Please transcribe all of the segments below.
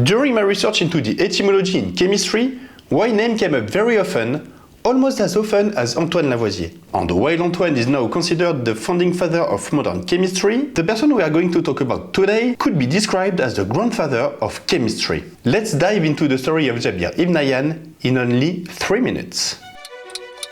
During my research into the etymology in chemistry, one name came up very often, almost as often as Antoine Lavoisier. And while Antoine is now considered the founding father of modern chemistry, the person we are going to talk about today could be described as the grandfather of chemistry. Let's dive into the story of Jabir ibn Hayyan in only 3 minutes.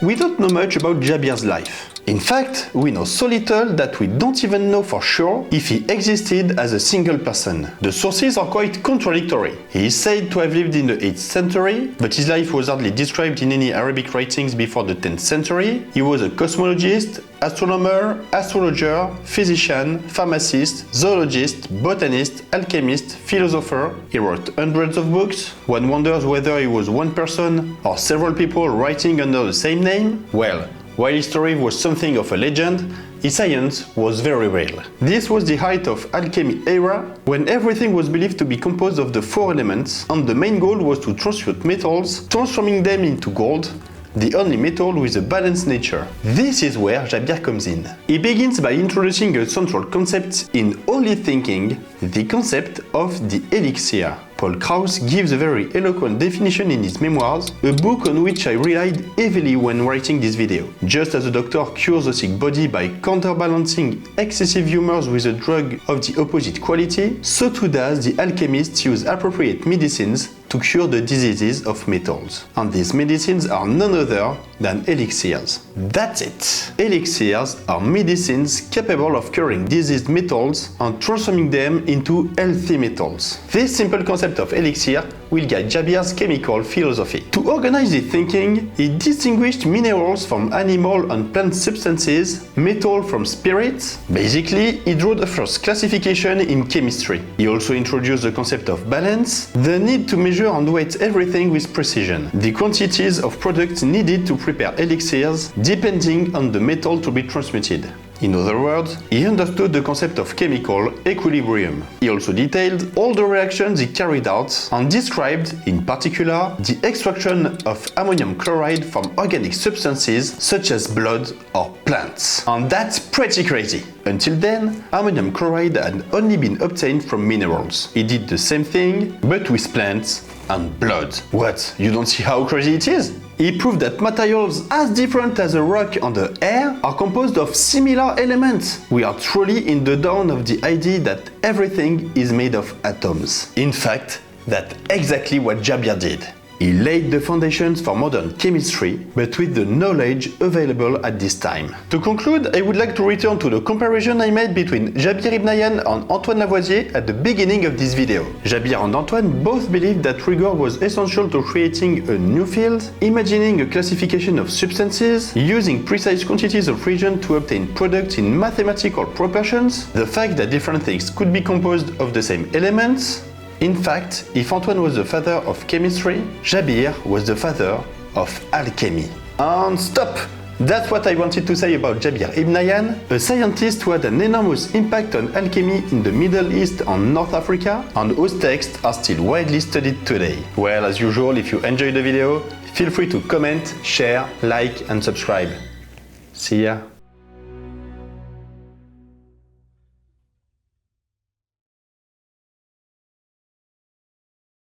We don't know much about Jabir's life. In fact, we know so little that we don't even know for sure if he existed as a single person. The sources are quite contradictory. He is said to have lived in the 8th century, but his life was hardly described in any Arabic writings before the 10th century. He was a cosmologist, astronomer, astrologer, physician, pharmacist, zoologist, botanist, alchemist, philosopher. He wrote hundreds of books. One wonders whether he was one person or several people writing under the same name. Well, while his story was something of a legend, his science was very real. This was the height of alchemy era, when everything was believed to be composed of the 4 elements, and the main goal was to transmute metals, transforming them into gold, the only metal with a balanced nature. This is where Jabir comes in. He begins by introducing a central concept in holy thinking, the concept of the elixir. Paul Krauss gives a very eloquent definition in his memoirs, a book on which I relied heavily when writing this video. Just as a doctor cures a sick body by counterbalancing excessive humors with a drug of the opposite quality, so too does the alchemists use appropriate medicines to cure the diseases of metals. And these medicines are none other than elixirs. That's it! Elixirs are medicines capable of curing diseased metals and transforming them into healthy metals. This simple concept of elixir will guide Jabir's chemical philosophy. To organize his thinking, he distinguished minerals from animal and plant substances, metal from spirits. Basically, he drew the first classification in chemistry. He also introduced the concept of balance, the need to measure and weight everything with precision, the quantities of products needed to prepare elixirs depending on the metal to be transmuted. In other words, he understood the concept of chemical equilibrium. He also detailed all the reactions he carried out and described, in particular, the extraction of ammonium chloride from organic substances such as blood or plants. And that's pretty crazy. Until then, ammonium chloride had only been obtained from minerals. He did the same thing, but with plants and blood. What? You don't see how crazy it is? He proved that materials as different as a rock and the air are composed of similar elements. We are truly in the dawn of the idea that everything is made of atoms. In fact, that's exactly what Jabir did. He laid the foundations for modern chemistry, but with the knowledge available at this time. To conclude, I would like to return to the comparison I made between Jabir ibn Hayyan and Antoine Lavoisier at the beginning of this video. Jabir and Antoine both believed that rigor was essential to creating a new field, imagining a classification of substances, using precise quantities of reagents to obtain products in mathematical proportions, the fact that different things could be composed of the same elements. In fact, if Antoine was the father of chemistry, Jabir was the father of alchemy. And stop! That's what I wanted to say about Jabir ibn Hayyan, a scientist who had an enormous impact on alchemy in the Middle East and North Africa, and whose texts are still widely studied today. Well, as usual, if you enjoyed the video, feel free to comment, share, like and subscribe. See ya!